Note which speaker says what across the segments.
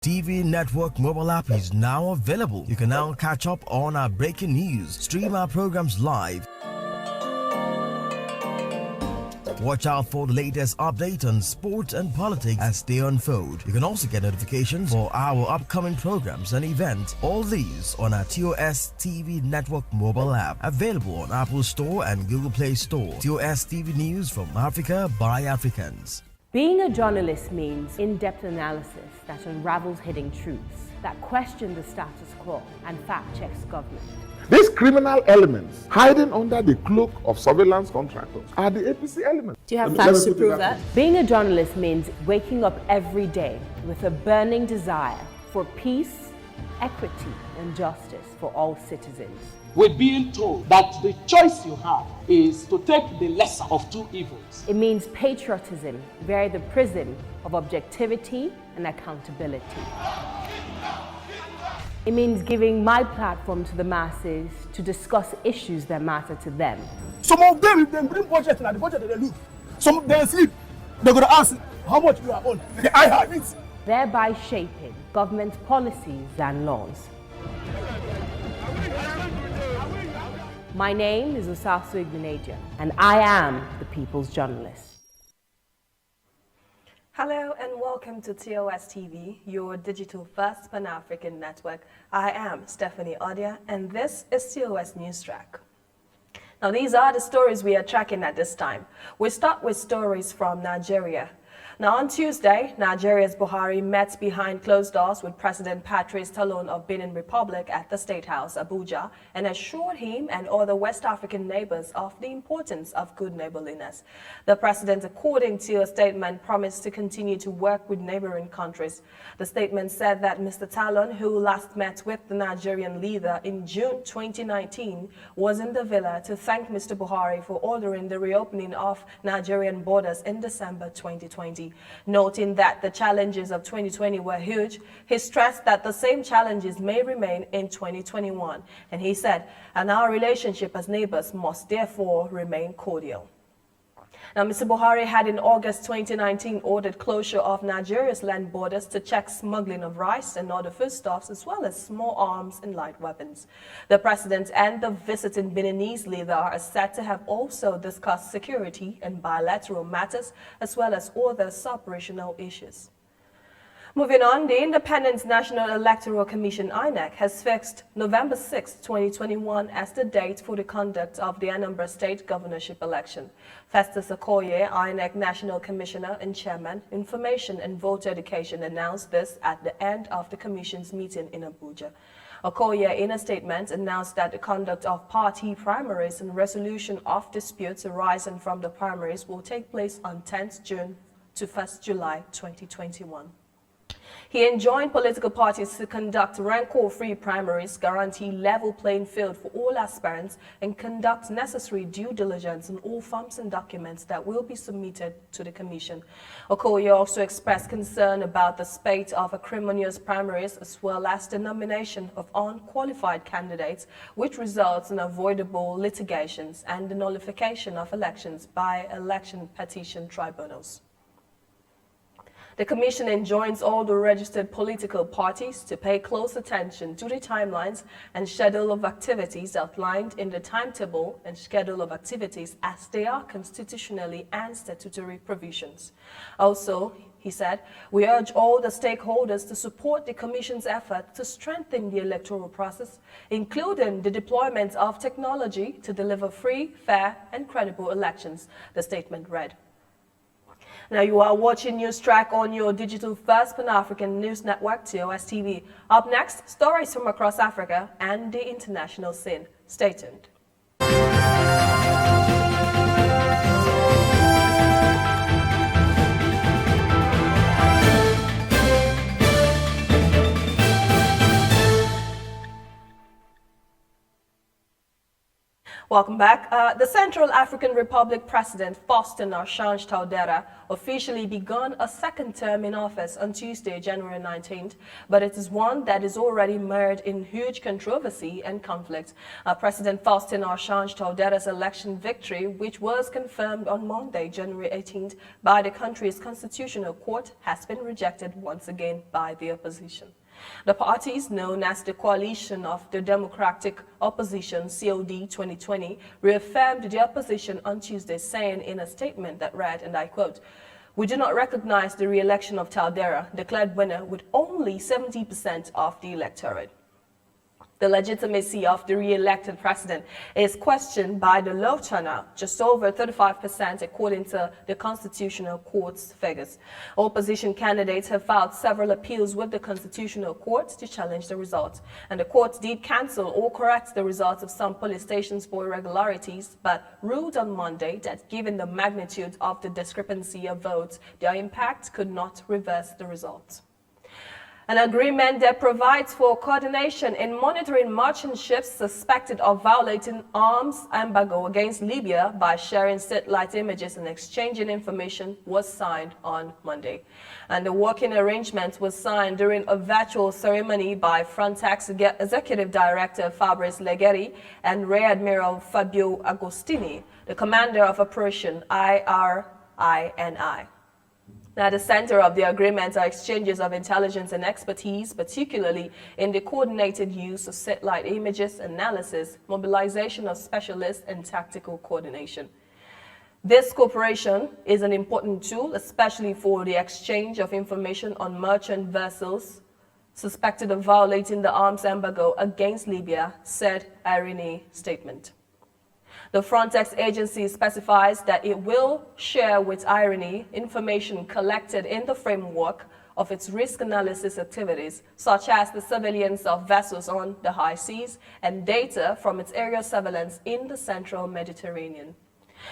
Speaker 1: TV network mobile app is now available. You can now catch up on our breaking news, stream our programs live, watch out for the latest update on sports and politics as they unfold. You can also get notifications for our upcoming programs and events. All these on our TOS TV network mobile app, available on Apple Store and Google Play Store. TOS TV News from Africa by Africans.
Speaker 2: Being a journalist means in-depth analysis that unravels hidden truths, that question the status quo and fact-checks government.
Speaker 3: These criminal elements hiding under the cloak of surveillance contractors are the APC elements.
Speaker 2: Do you have facts to prove that? Being a journalist means waking up every day with a burning desire for peace, equity, and justice for all citizens.
Speaker 4: We're being told that the choice you have is to take the lesser of two evils.
Speaker 2: It means patriotism via the prism of objectivity and accountability. It means giving my platform to the masses to discuss issues that matter to them.
Speaker 5: Some of them, if they bring budget, and the budget they look. Some of them sleep. They're going to ask how much you are on. I have it.
Speaker 2: Thereby shaping government policies and laws. My name is Osasu Igbenedion, and I am the People's Journalist.
Speaker 6: Hello and welcome to TOS TV, your digital first Pan-African network. I am Stephanie Odia, and this is TOS News Track. Now, these are the stories we are tracking at this time. We start with stories from Nigeria. Now, on Tuesday, Nigeria's Buhari met behind closed doors with President Patrice Talon of Benin Republic at the State House, Abuja, and assured him and other West African neighbors of the importance of good neighborliness. The president, according to a statement, promised to continue to work with neighboring countries. The statement said that Mr. Talon, who last met with the Nigerian leader in June 2019, was in the villa to thank Mr. Buhari for ordering the reopening of Nigerian borders in December 2020. Noting that the challenges of 2020 were huge, he stressed that the same challenges may remain in 2021. And he said, and our relationship as neighbors must therefore remain cordial. Now, Mr. Buhari had in August 2019 ordered closure of Nigeria's land borders to check smuggling of rice and other foodstuffs, as well as small arms and light weapons. The president and the visiting Beninese leader are said to have also discussed security and bilateral matters, as well as other sub-regional issues. Moving on, the Independent National Electoral Commission (INEC) has fixed November 6, 2021 as the date for the conduct of the Anambra State governorship election. Festus Okoye, INEC National Commissioner and Chairman, Information and Voter Education, announced this at the end of the Commission's meeting in Abuja. Okoye, in a statement, announced that the conduct of party primaries and resolution of disputes arising from the primaries will take place on 10th June to 1st July 2021. He enjoined political parties to conduct rancor-free primaries, guarantee level playing field for all aspirants, and conduct necessary due diligence on all forms and documents that will be submitted to the Commission. Okoye also expressed concern about the spate of acrimonious primaries, as well as the nomination of unqualified candidates, which results in avoidable litigations and the nullification of elections by election petition tribunals. The Commission enjoins all the registered political parties to pay close attention to the timelines and schedule of activities outlined in the timetable and schedule of activities as they are constitutionally and statutory provisions. Also, he said, we urge all the stakeholders to support the Commission's effort to strengthen the electoral process, including the deployment of technology to deliver free, fair, and credible elections, the statement read. Now you are watching News Track on your digital first Pan-African news network, TOS TV. Up next, stories from across Africa and the international scene. Stay tuned. Welcome back. The Central African Republic President Faustin Archange Touadera officially began a second term in office on Tuesday, January 19th, but it is one that is already mired in huge controversy and conflict. President Faustin Archange Touadera's election victory, which was confirmed on Monday, January 18th, by the country's constitutional court, has been rejected once again by the opposition. The parties known as the Coalition of the Democratic Opposition, COD 2020, reaffirmed the opposition on Tuesday, saying in a statement that read, and I quote, "We do not recognize the re-election of Touadera, declared winner with only 70% of the electorate." The legitimacy of the re-elected president is questioned by the low turnout, just over 35% according to the Constitutional Court's figures. Opposition candidates have filed several appeals with the Constitutional Court to challenge the results, and the court did cancel or correct the results of some polling stations for irregularities, but ruled on Monday that given the magnitude of the discrepancy of votes, their impact could not reverse the results. An agreement that provides for coordination in monitoring merchant ships suspected of violating arms embargo against Libya by sharing satellite images and exchanging information was signed on Monday. And the working arrangement was signed during a virtual ceremony by Frontex Executive Director Fabrice Leggeri and Rear Admiral Fabio Agostini, the commander of Operation IRINI. At the center of the agreement are exchanges of intelligence and expertise, particularly in the coordinated use of satellite images, analysis, mobilization of specialists, and tactical coordination. This cooperation is an important tool, especially for the exchange of information on merchant vessels suspected of violating the arms embargo against Libya, said IRINI statement. The Frontex agency specifies that it will share with IRINI information collected in the framework of its risk analysis activities, such as the surveillance of vessels on the high seas and data from its aerial surveillance in the central Mediterranean.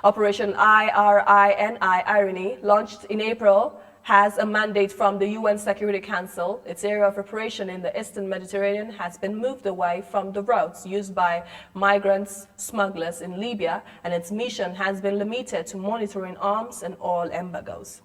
Speaker 6: Operation IRINI, launched in April, has a mandate from the UN Security Council. Its area of operation in the Eastern Mediterranean has been moved away from the routes used by migrants smugglers in Libya, and its mission has been limited to monitoring arms and oil embargoes.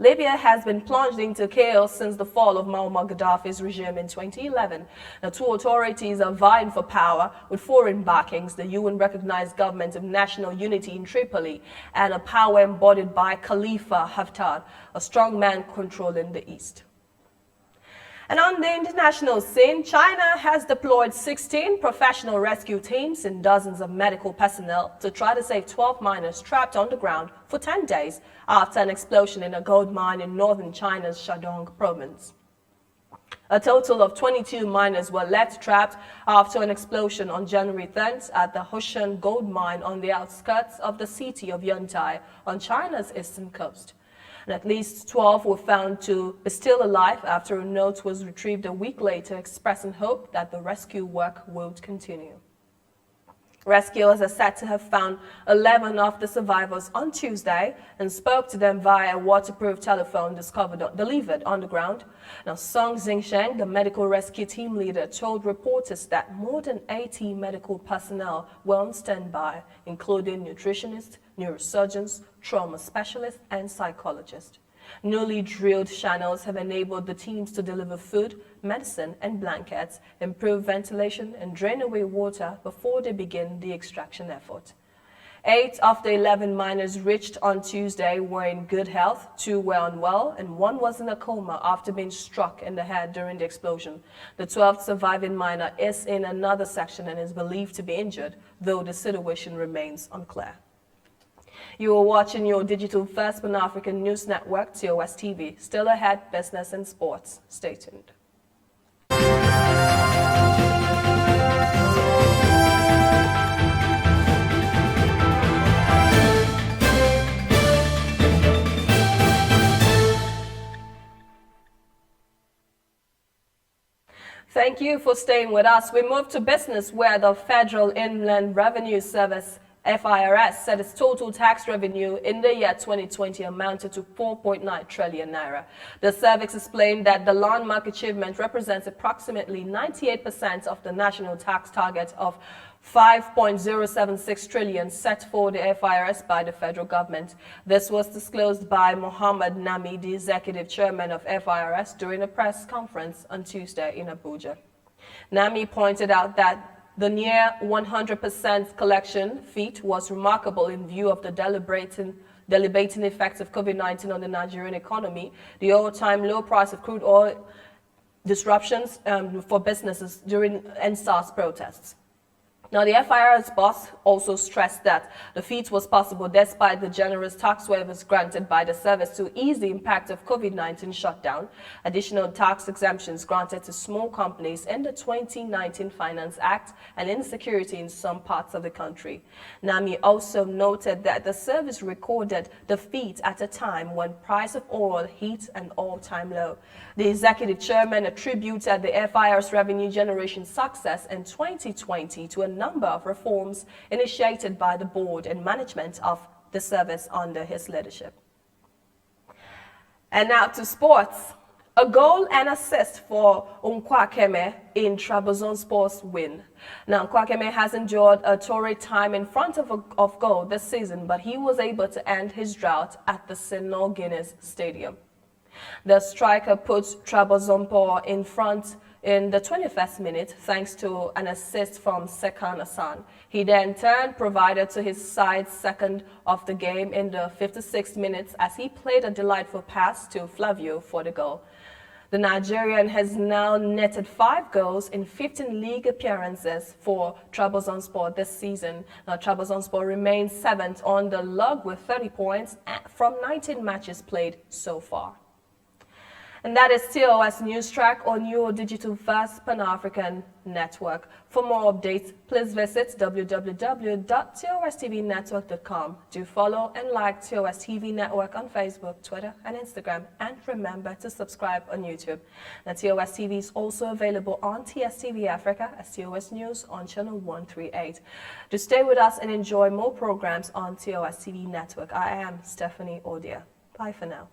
Speaker 6: Libya has been plunged into chaos since the fall of Muammar Gaddafi's regime in 2011. The two authorities are vying for power with foreign backings, the UN-recognized government of national unity in Tripoli, and a power embodied by Khalifa Haftar, a strong man controlling the east. And on the international scene, China has deployed 16 professional rescue teams and dozens of medical personnel to try to save 12 miners trapped underground for 10 days after an explosion in a gold mine in northern China's Shandong province. A total of 22 miners were left trapped after an explosion on January 10th at the Hoshan gold mine on the outskirts of the city of Yantai on China's eastern coast. And at least 12 were found to be still alive after a note was retrieved a week later expressing hope that the rescue work would continue. Rescuers are said to have found 11 of the survivors on Tuesday and spoke to them via a waterproof telephone delivered underground. Now, Song Xingsheng, the medical rescue team leader, told reporters that more than 80 medical personnel were on standby, including nutritionists, neurosurgeons, trauma specialists, and psychologists. Newly drilled channels have enabled the teams to deliver food, medicine, and blankets, improve ventilation, and drain away water before they begin the extraction effort. 8 of the 11 miners reached on Tuesday were in good health, 2 were unwell, and 1 was in a coma after being struck in the head during the explosion. The 12th surviving miner is in another section and is believed to be injured, though the situation remains unclear. You are watching your digital first Pan-African news network, TOS TV. Still ahead, business and sports. Stay tuned. Thank you for staying with us. We move to business, where the Federal Inland Revenue Service FIRS said its total tax revenue in the year 2020 amounted to 4.9 trillion naira. The service explained that the landmark achievement represents approximately 98% of the national tax target of 5.076 trillion set for the FIRS by the federal government. This was disclosed by Mohammed Nami, the executive chairman of FIRS, during a press conference on Tuesday in Abuja. Nami pointed out that the near 100% collection feat was remarkable in view of the debilitating effects of COVID-19 on the Nigerian economy, the all-time low price of crude oil, disruptions for businesses during NSAS protests. Now, the FIRS boss also stressed that the feat was possible despite the generous tax waivers granted by the service to ease the impact of COVID-19 shutdown, additional tax exemptions granted to small companies in the 2019 Finance Act, and insecurity in some parts of the country. Nami also noted that the service recorded the feat at a time when price of oil hit an all-time low. The executive chairman attributed the FIRS revenue generation success in 2020 to a number of reforms initiated by the board and management of the service under his leadership. And now to sports. A goal and assist for Nkwakeme in Trabzonspor's win. Now, Nkwakeme has enjoyed a torrid time in front of goal this season, but he was able to end his drought at the Senor Guinness Stadium. The striker put Trabzonspor in front in the 21st minute thanks to an assist from Sekan Hassan. He then provided to his side second of the game in the 56th minute as he played a delightful pass to Flavio for the goal. The Nigerian has now netted 5 goals in 15 league appearances for Trabzonspor this season. Now, Trabzonspor remains 7th on the log with 30 points from 19 matches played so far. And that is TOS News Track on your digital first Pan-African network. For more updates, please visit www.tostvnetwork.com. Do follow and like TOS TV Network on Facebook, Twitter, and Instagram. And remember to subscribe on YouTube. Now, TOS TV is also available on TS TV Africa as TOS News on channel 138. To stay with us and enjoy more programs on TOS TV Network. I am Stephanie Odia. Bye for now.